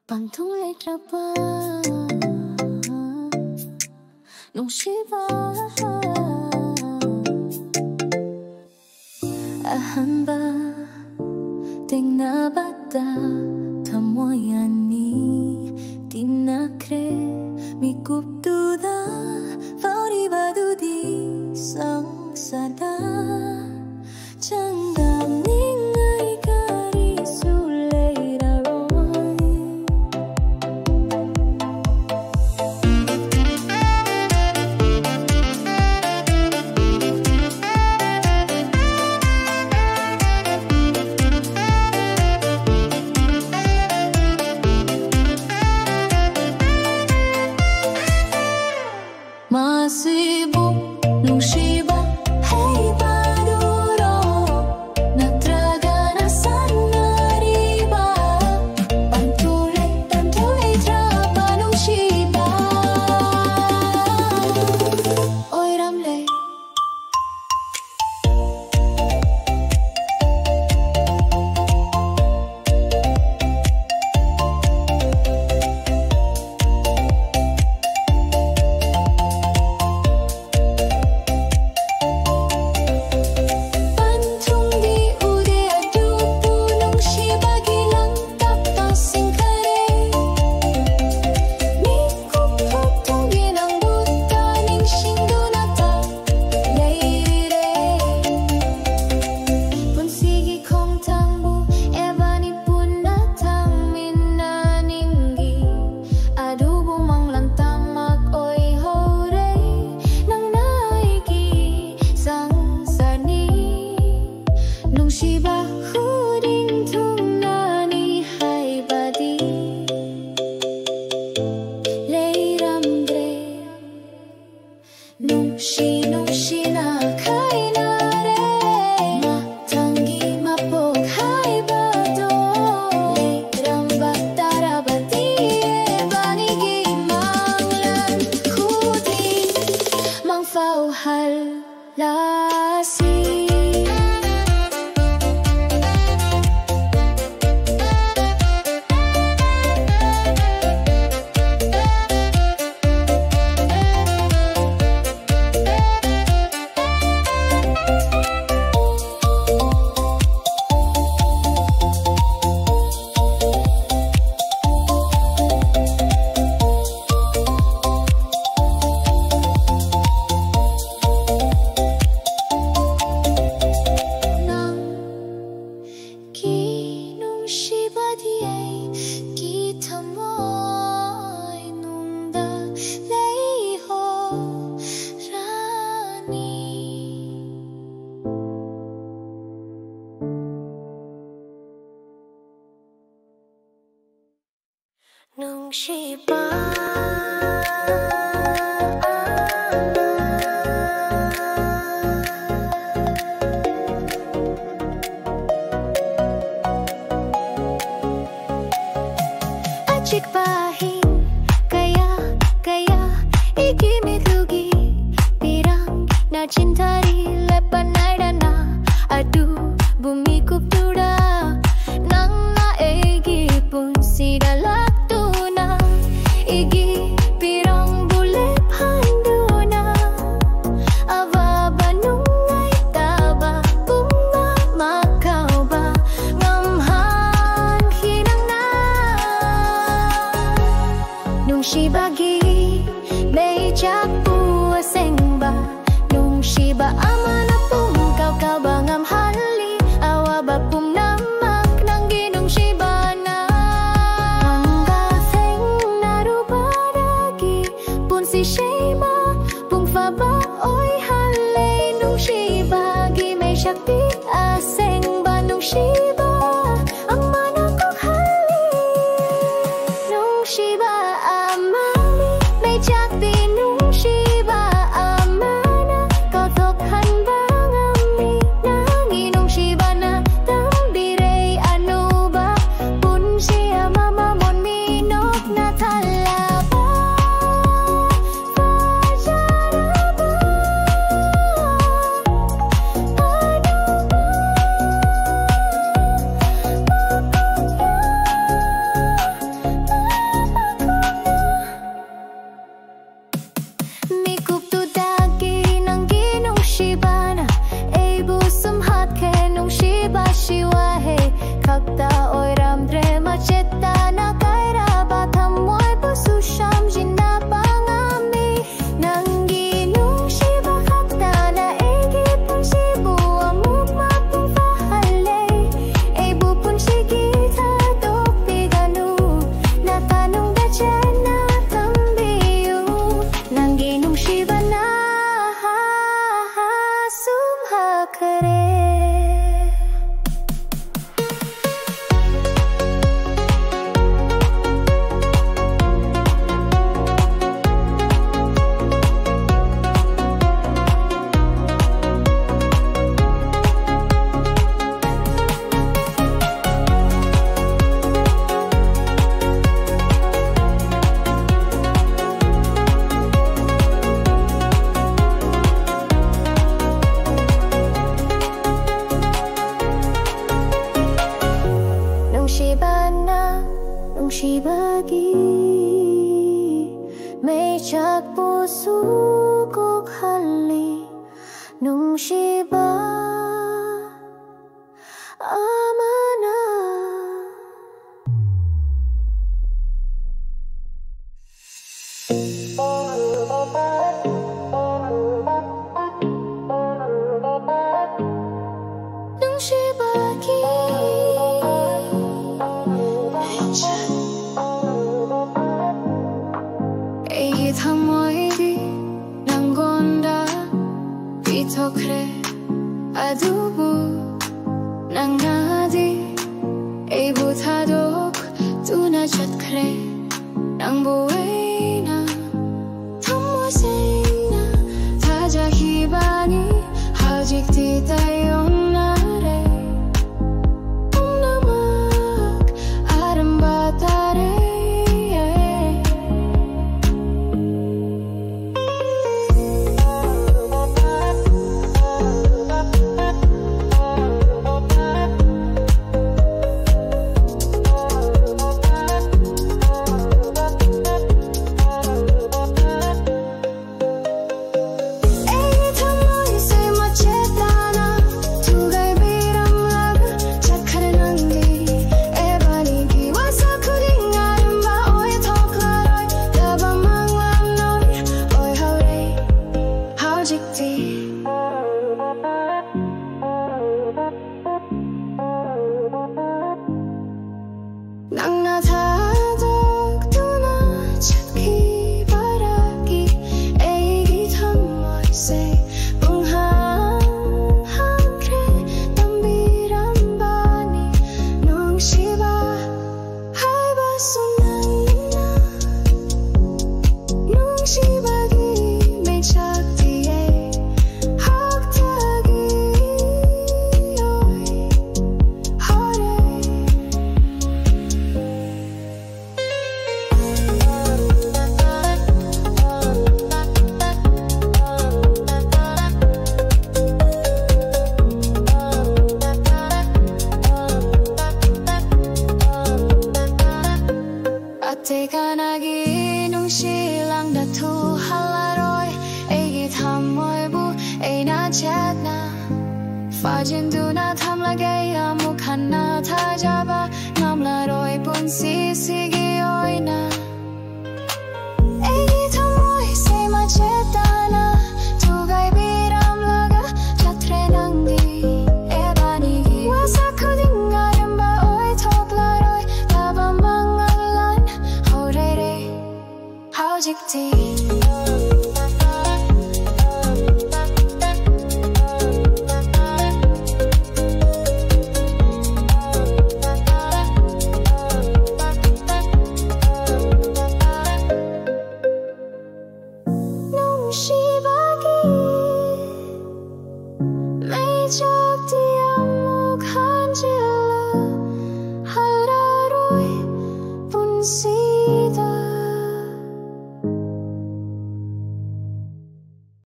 Pantung lệ trapa nung shiba ahan ba ting na bata tamoyani tinakre mikuptuda fauri badudi sang sada Changgam ningai kari suleira Masibuk nung shiba hey baduro natraga na sanariba pantulay trapa nung shiba oy ramle nung shiba Achik bahin kaya ikimitugi pirang na cintari lepanai dana adu bumi kuptura nang naegi pun sidalak tuna igi pirang bule panduna ava banungay taba bunga makau ba ngamhan hinang na nung shibagi may jakpu asengba nung shiba amana pum kau bangam hali awa bapum namak nang ginung shiba na hangga seng narubadagi pun si shema pung faba oy hale nung shiba gi may shakti asengba nung shiba amana kong hali nung shiba amali may jakti nung na nungsibagi may puso kog hali nungshiba amana nungsibagi 이 탐모이디 난곤다 비토크레 아두부 낭나디 에이부타독 두나잣크레 낭보웨이나 탐모세이나 타자히바니 하직디다용나레 옹나막 아름바다레 낭나타독 두나찾기 바라기 에이기 탐모이세 붕한한크레 남비람바니 농시바 할바소나나 농시바기 매착디에 학타기 허레 Tekanagi nung silang datu halaroy Egi thammoibu ei na chatna Fajin du na thamlagay amukhan na thajaba Ngamlaroy punsi sigi oina Egi thammoi say ma chetana Tugay biram laga chatre nangdi Ebanigi wasa kuding aramba oi toklaroy Taba mangalan horere haujikti nungsibagi may